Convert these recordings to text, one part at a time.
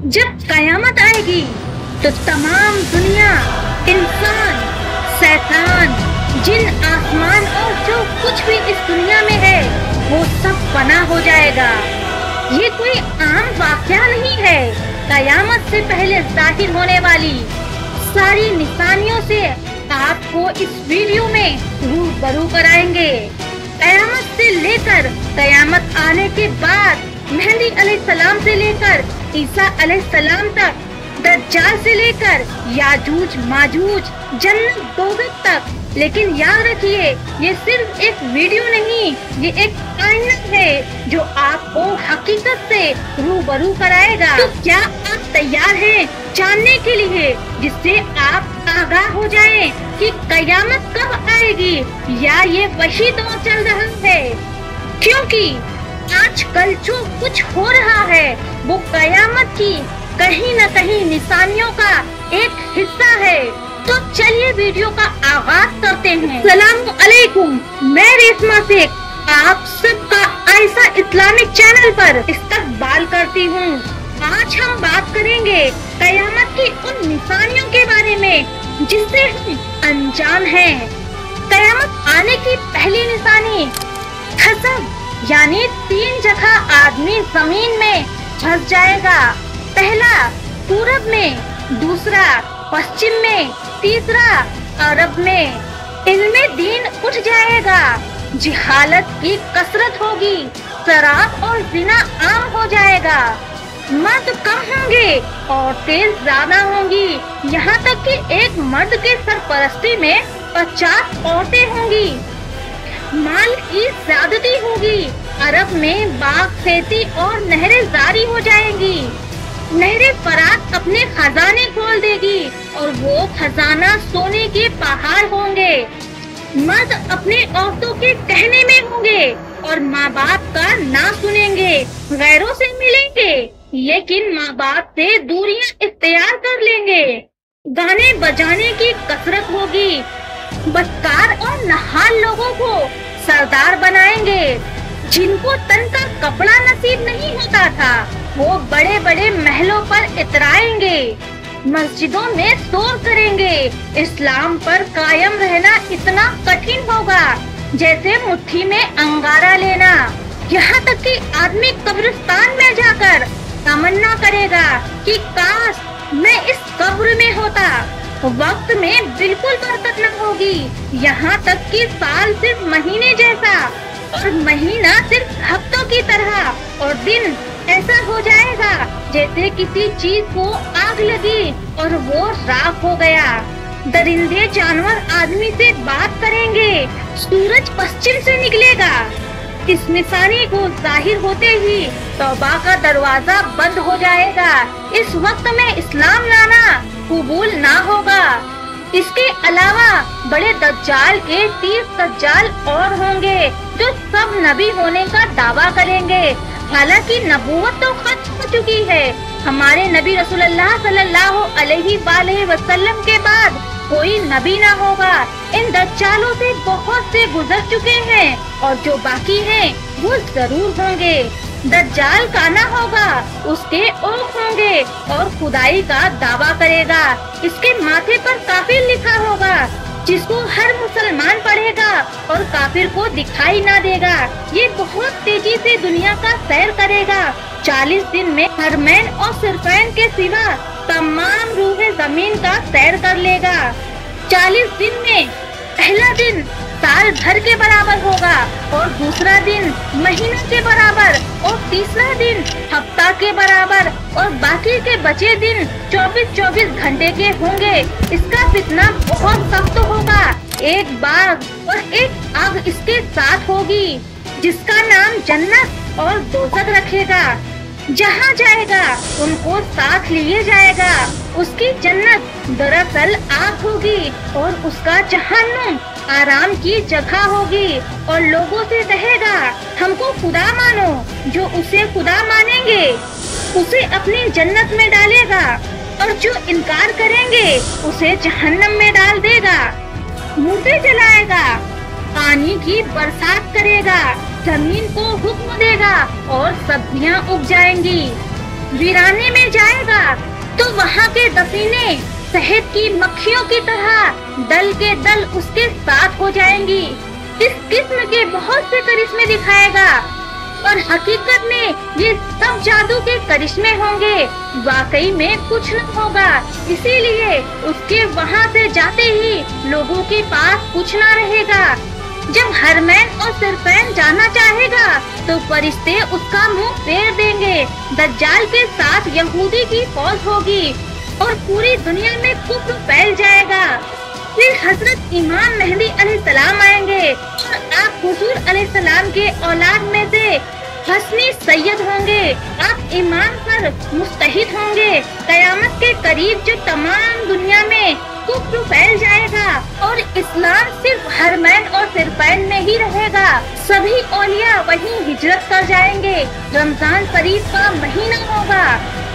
जब कयामत आएगी तो तमाम दुनिया, इंसान, शैतान, जिन, आसमान और जो कुछ भी इस दुनिया में है वो सब फना हो जाएगा। ये कोई आम वाकया नहीं है। कयामत से पहले जाहिर होने वाली सारी निशानियों से आपको इस वीडियो में रूबरू कराएंगे। कयामत से लेकर कयामत आने के बाद मेहदी अलैहिस्सलाम से लेकर ईसा अलैहिस्सलाम तक, दज्जाल से लेकर याजूज माजूज, जन्नत दोज़ख तक। लेकिन याद रखिए, ये सिर्फ एक वीडियो नहीं, ये एक कायनात है जो आपको हकीकत से रूबरू कराएगा। तो क्या आप तैयार हैं जानने के लिए, जिससे आप आगाह हो जाएं कि कयामत कब आएगी या ये वही दौर चल रहा है? क्योंकि आजकल जो कुछ हो रहा है वो कयामत की कहीं न कहीं निशानियों का एक हिस्सा है। तो चलिए वीडियो का आगाज करते हैं। सलाम अलैकुम, मैं रेशमा शेख आप सबका आयशा इस्लामिक चैनल पर इस्तकबाल करती हूँ। आज हम बात करेंगे कयामत की उन निशानियों के बारे में जिससे हम अनजान हैं। कयामत आने की पहली निशानी खसब, यानी 3 जगह आदमी जमीन में धंस जाएगा। पहला पूरब में, दूसरा पश्चिम में, तीसरा अरब में। इनमें दीन उठ जाएगा, जिहालत की कसरत होगी, शराब और जिना आम हो जाएगा, मर्द कम होंगे, औरतें ज्यादा होंगी। यहाँ तक कि एक मर्द के सरपरस्ती में 50 औरतें होंगी। माल की ज्यादती होगी। अरब में बाग, खेती और नहरें जारी हो जाएंगी। नहरें फरात अपने खजाने खोल देगी और वो खजाना सोने के पहाड़ होंगे। मर्द अपने औरतों के कहने में होंगे और माँ बाप का ना सुनेंगे, गैरों से मिलेंगे लेकिन माँ बाप से दूरियां इख्तियार कर लेंगे। गाने बजाने की कसरत होगी। बदकार और नहाल लोगों को सरदार बनाएंगे। जिनको तन का कपड़ा नसीब नहीं होता था वो बड़े बड़े महलों पर इतराएंगे, मस्जिदों में शोर करेंगे। इस्लाम पर कायम रहना इतना कठिन होगा जैसे मुट्ठी में अंगारा लेना। यहाँ तक कि आदमी कब्रिस्तान में जाकर तमन्ना करेगा कि काश मैं इस कब्र में होता। वक्त में बिल्कुल बरकत न होगी। यहाँ तक कि साल सिर्फ महीने जैसा और महीना सिर्फ हफ्तों की तरह और दिन ऐसा हो जाएगा जैसे किसी चीज को आग लगी और वो राख हो गया। दरिंदे जानवर आदमी से बात करेंगे। सूरज पश्चिम से निकलेगा। इस निशानी को जाहिर होते ही तौबा का दरवाजा बंद हो जाएगा। इस वक्त में इस्लाम लाना कबूल ना होगा। इसके अलावा बड़े दज्जाल के 30 दज्जाल और होंगे जो सब नबी होने का दावा करेंगे। हालांकि नबूवत तो खत्म हो चुकी है। हमारे नबी रसूलुल्लाह सल्लल्लाहु अलैहि वसल्लम के बाद कोई नबी ना होगा। इन दज्जालों से बहुत से गुजर चुके हैं और जो बाकी हैं वो जरूर होंगे। दज्जाल काना होगा, उसके ओख होंगे और खुदाई का दावा करेगा। इसके माथे पर काफिर लिखा होगा जिसको हर मुसलमान पढ़ेगा और काफिर को दिखाई ना देगा। ये बहुत तेजी से दुनिया का सैर करेगा। 40 दिन में हरमैन और सिरफैन के सिवा तमाम रूहे जमीन का सैर कर लेगा। 40 दिन में पहला दिन साल भर के बराबर होगा और दूसरा दिन महीना के बराबर और तीसरा दिन हफ्ता के बराबर और बाकी के बचे दिन 24-24 घंटे के होंगे। इसका फितना बहुत सख्त होगा। एक बाग और एक आग इसके साथ होगी जिसका नाम जन्नत और दोज़ख रखेगा। जहाँ जाएगा उनको साथ लिए जाएगा। उसकी जन्नत दरअसल आग होगी और उसका जहन्नुम आराम की जगह होगी और लोगों से कहेगा हमको खुदा मानो। जो उसे खुदा मानेंगे उसे अपनी जन्नत में डालेगा और जो इनकार करेंगे उसे जहन्नम में डाल देगा। मुर्दे जलाएगा, पानी की बरसात करेगा, जमीन को हुक्म देगा और सब्जियां उग जाएंगी। वीराने में जाएगा तो वहाँ के दफीने शहद की मक्खियों की तरह दल के दल उसके साथ हो जाएंगी। इस किस्म के बहुत से करिश्मे दिखाएगा और हकीकत में ये सब जादू के करिश्मे होंगे, वाकई में कुछ न होगा। इसीलिए उसके वहाँ से जाते ही लोगों के पास कुछ न रहेगा। जब हरमैन और सिरफैन जाना चाहेगा तो फरिश्ते उसका मुंह फेर देंगे। दज्जाल के साथ यहूदी की फौज होगी और पूरी दुनिया में कुफ्र फैल जाएगा। फिर हजरत इमाम मेहदी अलैहिस्सलाम आएंगे और आप हुजूर अलैहिस्सलाम के औलाद में से हसनी सैयद होंगे। आप ईमान पर मुस्तहिद होंगे। कयामत के करीब जो तमाम दुनिया में कुफ्र फैल जाएगा और इस्लाम सिर्फ हरमैन और सिरफैन में ही रहेगा। सभी औलिया वहीं हिजरत कर जाएंगे। रमजान शरीफ का महीना होगा।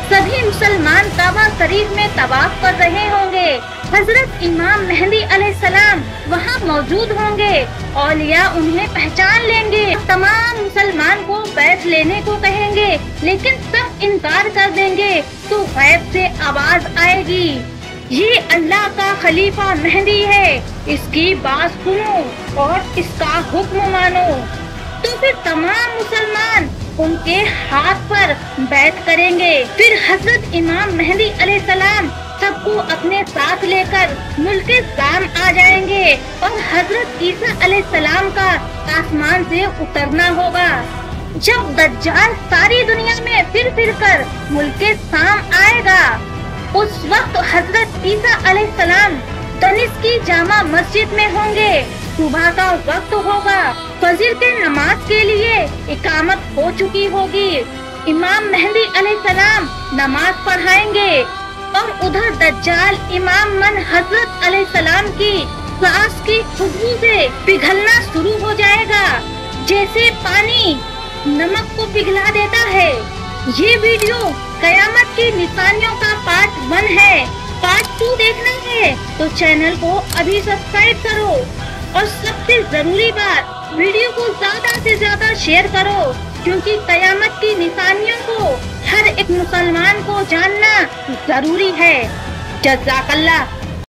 सभी मुसलमान काबा शरीफ में तवाफ कर रहे होंगे। हजरत इमाम मेहदी अलैहिस्सलाम वहाँ मौजूद होंगे। औलिया उन्हें पहचान लेंगे। तमाम मुसलमान को बैत लेने को कहेंगे, लेकिन सब इनकार कर देंगे। तो गैब से आवाज आएगी, ये अल्लाह का खलीफा मेहदी है, इसकी बात सुनो और इसका हुक्म मानो। तो फिर तमाम मुसलमान उनके हाथ पर बैत करेंगे। फिर हजरत इमाम मेहदी अलैहिस्सलाम सबको अपने साथ लेकर मुल्क शाम आ जाएंगे और हजरत ईसा अलैहिस्सलाम का आसमान से उतरना होगा। जब दज्जाल सारी दुनिया में फिर कर मुल्क शाम आएगा, उस वक्त हजरत ईसा अलैहिस्सलाम दमिश्क की जामा मस्जिद में होंगे। सुबह का वक्त होगा। फजर के नमाज के लिए इकामत हो चुकी होगी। इमाम मेहदी अलैहिस्सलाम नमाज पढ़ाएंगे और उधर दज्जाल इमाम मन हजरत अलैहिस्सलाम की सांस की खुशबू से पिघलना शुरू हो जाएगा, जैसे पानी नमक को पिघला देता है। ये वीडियो कयामत की निशानियों का पार्ट 1 है। पार्ट 2 देखना है तो चैनल को अभी सब्सक्राइब करो और सबसे जरूरी बात, वीडियो को ज्यादा से ज्यादा शेयर करो, क्योंकि कयामत की निशानियों को हर एक मुसलमान को जानना जरूरी है। जज़ाकल्लाह।